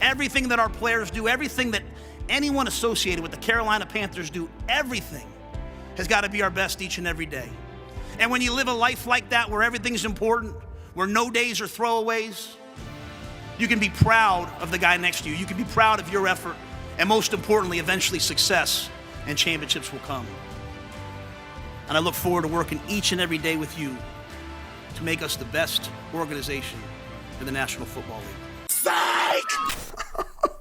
Everything that our players do, everything that anyone associated with the Carolina Panthers do, everything has got to be our best each and every day. And when you live a life like that, where everything's important, where no days are throwaways, you can be proud of the guy next to you. You can be proud of your effort. And most importantly, eventually success and championships will come. And I look forward to working each and every day with you to make us the best organization in the National Football League. Psych!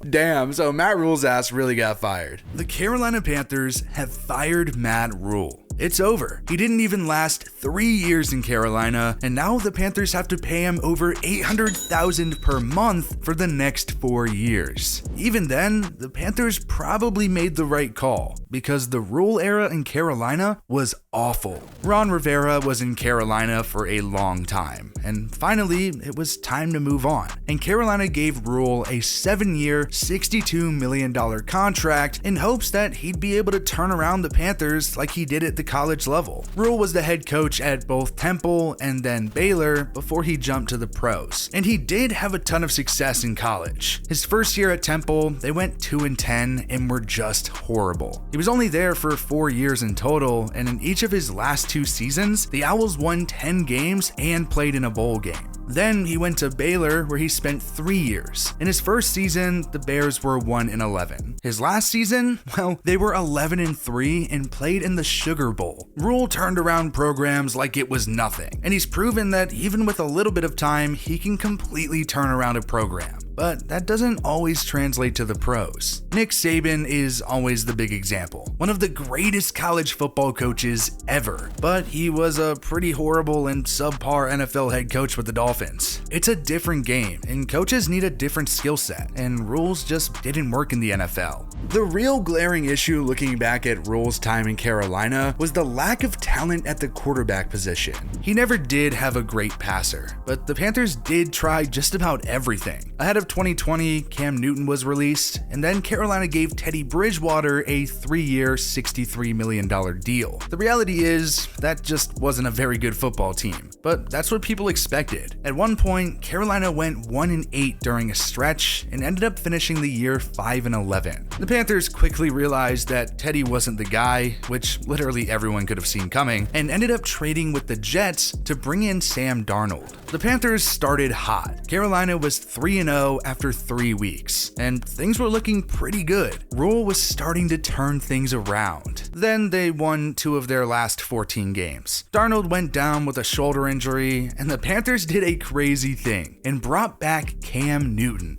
Damn, so Matt Rhule's ass really got fired. The Carolina Panthers have fired Matt Rhule. It's over. He didn't even last 3 years in Carolina, and now the Panthers have to pay him over $800,000 per month for the next 4 years. Even then, the Panthers probably made the right call, because the Rhule era in Carolina was awful. Ron Rivera was in Carolina for a long time, and finally, it was time to move on. And Carolina gave Rhule a 7-year, $62 million contract in hopes that he'd be able to turn around the Panthers like he did at the college level. Rhule was the head coach at both Temple and then Baylor before he jumped to the pros, and he did have a ton of success in college. His first year at Temple, they went 2-10 and were just horrible. He was only there for 4 years in total, and in each of his last 2 seasons, the Owls won 10 games and played in a bowl game. Then he went to Baylor, where he spent 3 years. In his first season, the Bears were 1-11. His last season, well, they were 11-3 and played in the Sugar Bowl. Rhule turned around programs like it was nothing, and he's proven that even with a little bit of time, he can completely turn around a program. But that doesn't always translate to the pros. Nick Saban is always the big example. One of the greatest college football coaches ever. But he was a pretty horrible and subpar NFL head coach with the Dolphins. It's a different game, and coaches need a different skill set, and Rhule's just didn't work in the NFL. The real glaring issue looking back at Rhule's time in Carolina was the lack of talent at the quarterback position. He never did have a great passer, but the Panthers did try just about everything. Ahead of 2020, Cam Newton was released, and then Carolina gave Teddy Bridgewater a 3-year, $63 million deal. The reality is, that just wasn't a very good football team, but that's what people expected. At one point, Carolina went 1-8 during a stretch and ended up finishing the year 5-11. The Panthers quickly realized that Teddy wasn't the guy, which literally everyone could have seen coming, and ended up trading with the Jets to bring in Sam Darnold. The Panthers started hot. Carolina was 3-0 after 3 weeks, and things were looking pretty good. Rhule was starting to turn things around. Then they won 2 of their last 14 games. Darnold went down with a shoulder injury, and the Panthers did a crazy thing and brought back Cam Newton.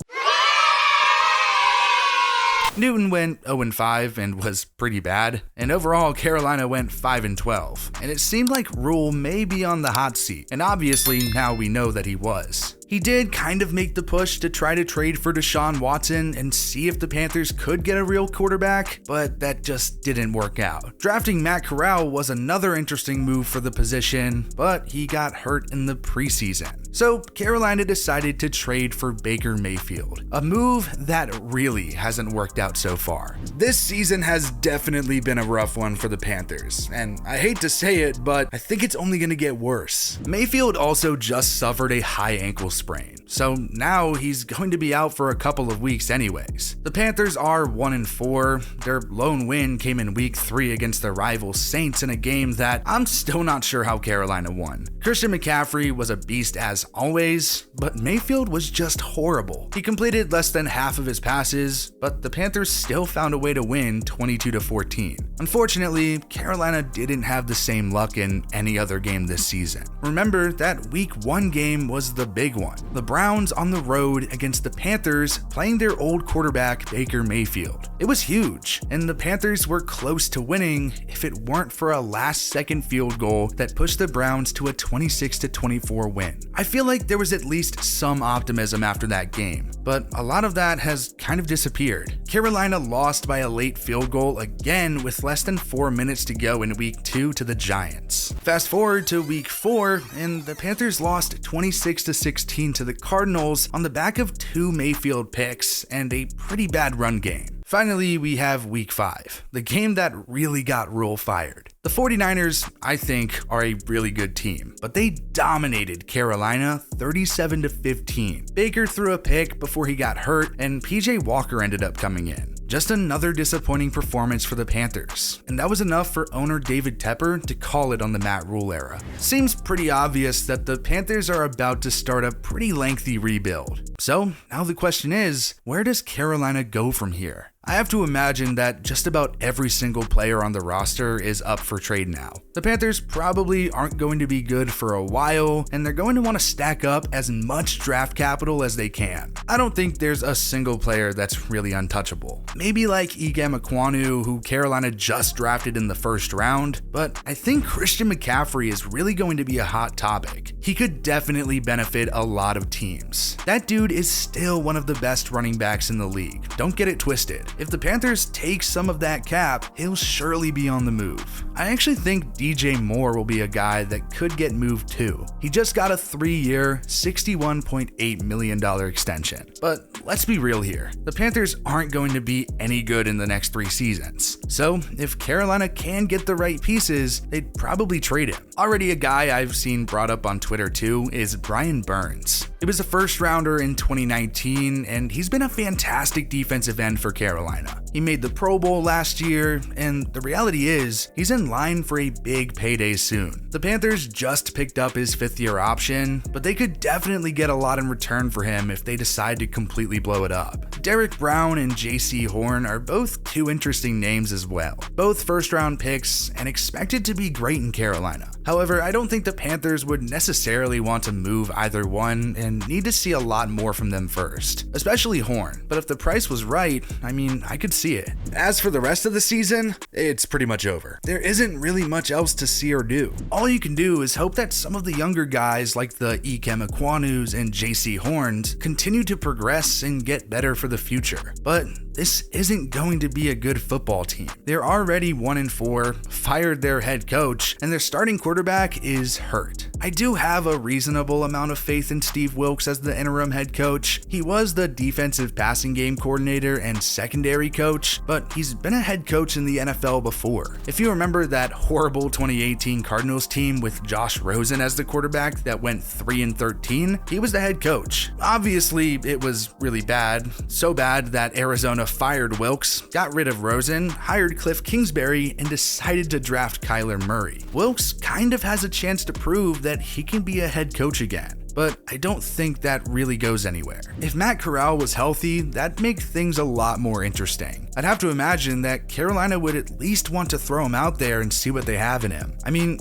Newton went 0-5 and was pretty bad, and overall Carolina went 5-12, and it seemed like Rhule may be on the hot seat, and obviously now we know that he was. He did kind of make the push to try to trade for Deshaun Watson and see if the Panthers could get a real quarterback, but that just didn't work out. Drafting Matt Corral was another interesting move for the position, but he got hurt in the preseason. So Carolina decided to trade for Baker Mayfield, a move that really hasn't worked out so far. This season has definitely been a rough one for the Panthers, and I hate to say it, but I think it's only going to get worse. Mayfield also just suffered a high ankle sprain, so now he's going to be out for a couple of weeks anyways. The Panthers are 1-4. Their lone win came in week 3 against their rival Saints in a game that I'm still not sure how Carolina won. Christian McCaffrey was a beast as always, but Mayfield was just horrible. He completed less than half of his passes, but the Panthers still found a way to win 22-14. Unfortunately, Carolina didn't have the same luck in any other game this season. Remember that week 1 game was the big one. The Browns on the road against the Panthers playing their old quarterback Baker Mayfield. It was huge, and the Panthers were close to winning if it weren't for a last-second field goal that pushed the Browns to a 26-24 win. I feel like there was at least some optimism after that game, but a lot of that has kind of disappeared. Carolina lost by a late field goal again with less than 4 minutes to go in week 2 to the Giants. Fast forward to week 4, and the Panthers lost 26-16 to the Cardinals on the back of 2 Mayfield picks and a pretty bad run game. Finally, we have week 5, the game that really got Rhule fired. The 49ers, I think, are a really good team, but they dominated Carolina 37-15. Baker threw a pick before he got hurt, and PJ Walker ended up coming in. Just another disappointing performance for the Panthers, and that was enough for owner David Tepper to call it on the Matt Rhule era. Seems pretty obvious that the Panthers are about to start a pretty lengthy rebuild. So now the question is, where does Carolina go from here? I have to imagine that just about every single player on the roster is up for trade now. The Panthers probably aren't going to be good for a while, and they're going to want to stack up as much draft capital as they can. I don't think there's a single player that's really untouchable. Maybe like Igam Ekwonu, who Carolina just drafted in the first round, but I think Christian McCaffrey is really going to be a hot topic. He could definitely benefit a lot of teams. That dude is still one of the best running backs in the league. Don't get it twisted. If the Panthers take some of that cap, he'll surely be on the move. I actually think DJ Moore will be a guy that could get moved too. He just got a 3-year, $61.8 million extension. But let's be real here. The Panthers aren't going to be any good in the next 3 seasons. So if Carolina can get the right pieces, they'd probably trade him. Already a guy I've seen brought up on Twitter too is Brian Burns. He was a first rounder in 2019, and he's been a fantastic defensive end for Carolina. He made the Pro Bowl last year, and the reality is, he's in line for a big payday soon. The Panthers just picked up his 5th-year option, but they could definitely get a lot in return for him if they decide to completely blow it up. Derek Brown and J.C. Horn are both 2 interesting names as well. Both first-round picks and expected to be great in Carolina. However, I don't think the Panthers would necessarily want to move either one and need to see a lot more from them first, especially Horn. But if the price was right, I could see it. As for the rest of the season, it's pretty much over. There isn't really much else to see or do. All you can do is hope that some of the younger guys like the Igam Ekwonus and J.C. Horns continue to progress and get better for the future. But this isn't going to be a good football team. They're already 1-4, fired their head coach, and their starting quarterback is hurt. I do have a reasonable amount of faith in Steve Wilks as the interim head coach. He was the defensive passing game coordinator and secondary coach, but he's been a head coach in the NFL before. If you remember that horrible 2018 Cardinals team with Josh Rosen as the quarterback that went 3-13, he was the head coach. Obviously, it was really bad, so bad that Arizona fired Wilks, got rid of Rosen, hired Cliff Kingsbury, and decided to draft Kyler Murray. Wilks kind of has a chance to prove that he can be a head coach again. But I don't think that really goes anywhere. If Matt Corral was healthy, that'd make things a lot more interesting. I'd have to imagine that Carolina would at least want to throw him out there and see what they have in him.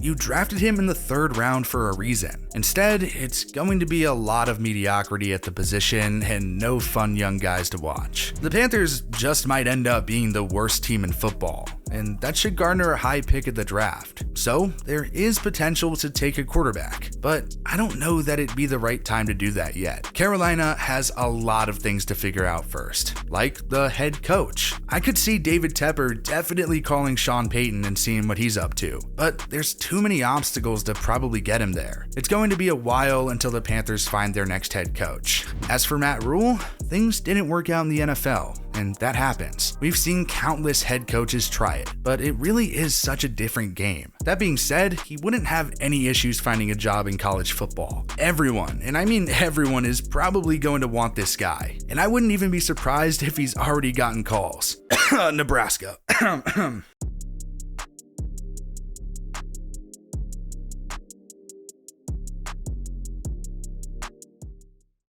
You drafted him in the 3rd round for a reason. Instead, it's going to be a lot of mediocrity at the position and no fun young guys to watch. The Panthers just might end up being the worst team in football, and that should garner a high pick at the draft. So there is potential to take a quarterback, but I don't know that it'd be the right time to do that yet. Carolina has a lot of things to figure out first, like the head coach. I could see David Tepper definitely calling Sean Payton and seeing what he's up to, but there's too many obstacles to probably get him there. It's going to be a while until the Panthers find their next head coach. As for Matt Rhule, things didn't work out in the NFL, and that happens. We've seen countless head coaches try it, but it really is such a different game. That being said, he wouldn't have any issues finding a job in college football. Everyone, and I mean everyone, is probably going to want this guy, and I wouldn't even be surprised if he's already gotten calls. Nebraska.